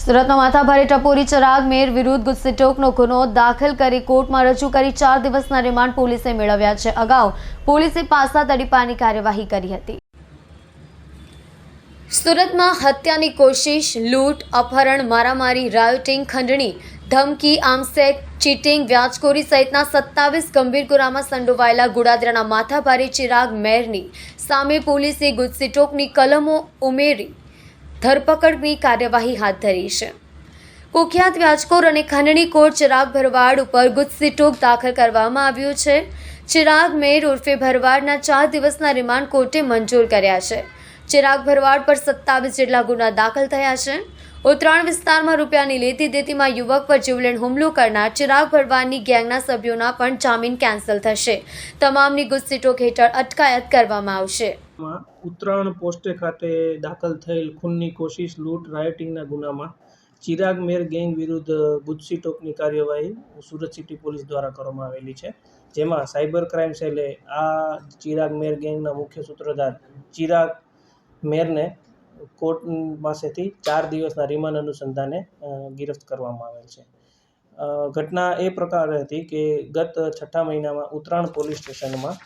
સુરતમાં માથાભારે ટપોરી ચિરાગ મેર વિરુદ્ધ ગુસ્સીટોકનો ગુનો દાખલ કરી કોર્ટમાં રજૂ કરી 4 દિવસના રિમાન્ડ પોલીસે મેળવ્યા છે। અગાઉ પોલીસે પાસા તડીપાની કાર્યવાહી કરી હતી। સુરતમાં હત્યાની કોશિશ, લૂંટ, અપહરણ, મારામારી, રાયોટિંગ, ખંડણી, ધમકી, આર્મસેક્સ, ચીટિંગ, વ્યાજખોરી સહિતના 27 ગંભીર ગુનામાં સંડોવાયેલા ગોડાદરાના માથાભારે ચિરાગ મેરની સામે પોલીસે ગુસ્સીટોકની કલમો ઉમેરી ધરપકડની કાર્યવાહી હાથ ધરી છે। કુખ્યાત વ્યાજખોર અને ખંડણીખોર ચિરાગ ભરવાડ ઉપર ગુસ્સીટોક દાખલ કરવામાં આવ્યું છે। ચિરાગ મેર ઉર્ફે ભરવાડના 4 દિવસના રિમાન્ડ કોર્ટે મંજૂર કર્યા છે। ચિરાગ ભરવાડ પર 27 જેટલા ગુના દાખલ થયા છે। ઉત્તરાયણ વિસ્તારમાં રૂપિયાની લેતી દેતીમાં યુવક પર જીવલેણ હુમલો કરનાર ચિરાગ ભરવાડની ગેંગના સભ્યોના પણ જામીન કેન્સલ થશે। તમામની ગુસ્સીટોક હેઠળ અટકાયત કરવામાં આવશે। ઉત્તરાયણ પોસ્ટે ખાતે દાખલ થયેલ ખૂનની કોશિશ, લૂંટ, રાયોટિંગના ગુનામાં ચિરાગ મેર ગેંગ વિરુદ્ધ ગુસ્સીટોકની કાર્યવાહી સુરત સિટી પોલીસ દ્વારા કરવામાં આવેલી છે। જેમાં સાયબર ક્રાઇમ સેલે આ ચિરાગ મેર ગેંગના મુખ્ય સૂત્રધાર ચિરાગ મેરને કોર્ટ પાસેથી 4 દિવસના રિમાન્ડ અનુસંધાને ગિરફ્ત કરવામાં આવેલ છે। ઘટના એ પ્રકારે હતી કે ગત 6 મહિનામાં ઉત્તરાયણ પોલીસ સ્ટેશનમાં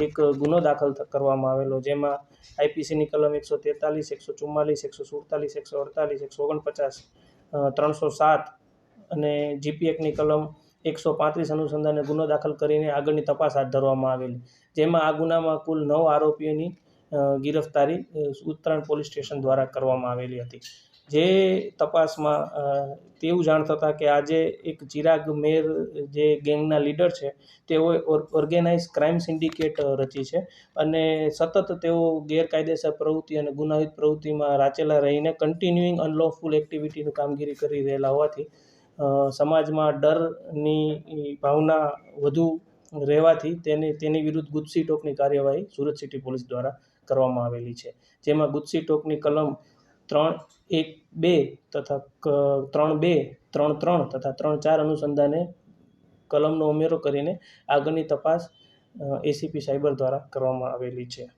એક ગુનો દાખલ કરવામાં આવેલો, જેમાં આઈપીસીની કલમ 143, 144, 147, 148, 149, 307 અને જીપી એક્ટની કલમ 135 અનુસંધાને ગુનો દાખલ કરીને આગળની તપાસ હાથ ધરવામાં આવેલી, જેમાં આ ગુનામાં કુલ 9 આરોપીઓની ગિરફ્તારી ઉત્તરાયણ પોલીસ સ્ટેશન દ્વારા કરવામાં આવેલી હતી। જે તપાસમાં તેવું જાણ થતાં કે આજે એક ચિરાગ મેર જે ગેંગના લીડર છે તેઓએ ઓર્ગેનાઇઝ ક્રાઇમ સિન્ડિકેટ રચી છે અને સતત તેઓ ગેરકાયદેસર પ્રવૃત્તિ અને ગુનાહિત પ્રવૃત્તિમાં રાચેલા રહીને કન્ટિન્યુઇંગ અનલોફુલ એક્ટિવિટીની કામગીરી કરી રહેલા હોવાથી સમાજમાં ડરની ભાવના વધુ રહેવાથી તેની વિરુદ્ધ ગુસ્સીટોકની કાર્યવાહી સુરત સિટી પોલીસ દ્વારા કરવામાં આવેલી છે। જેમાં ગુસ્સીટોકની કલમ 312 તથા 32, 33 તથા 34 અનુસંધાને કલમનો ઉમેરો કરીને આગળની તપાસ એસીપી સાયબર દ્વારા કરવામાં આવેલી છે।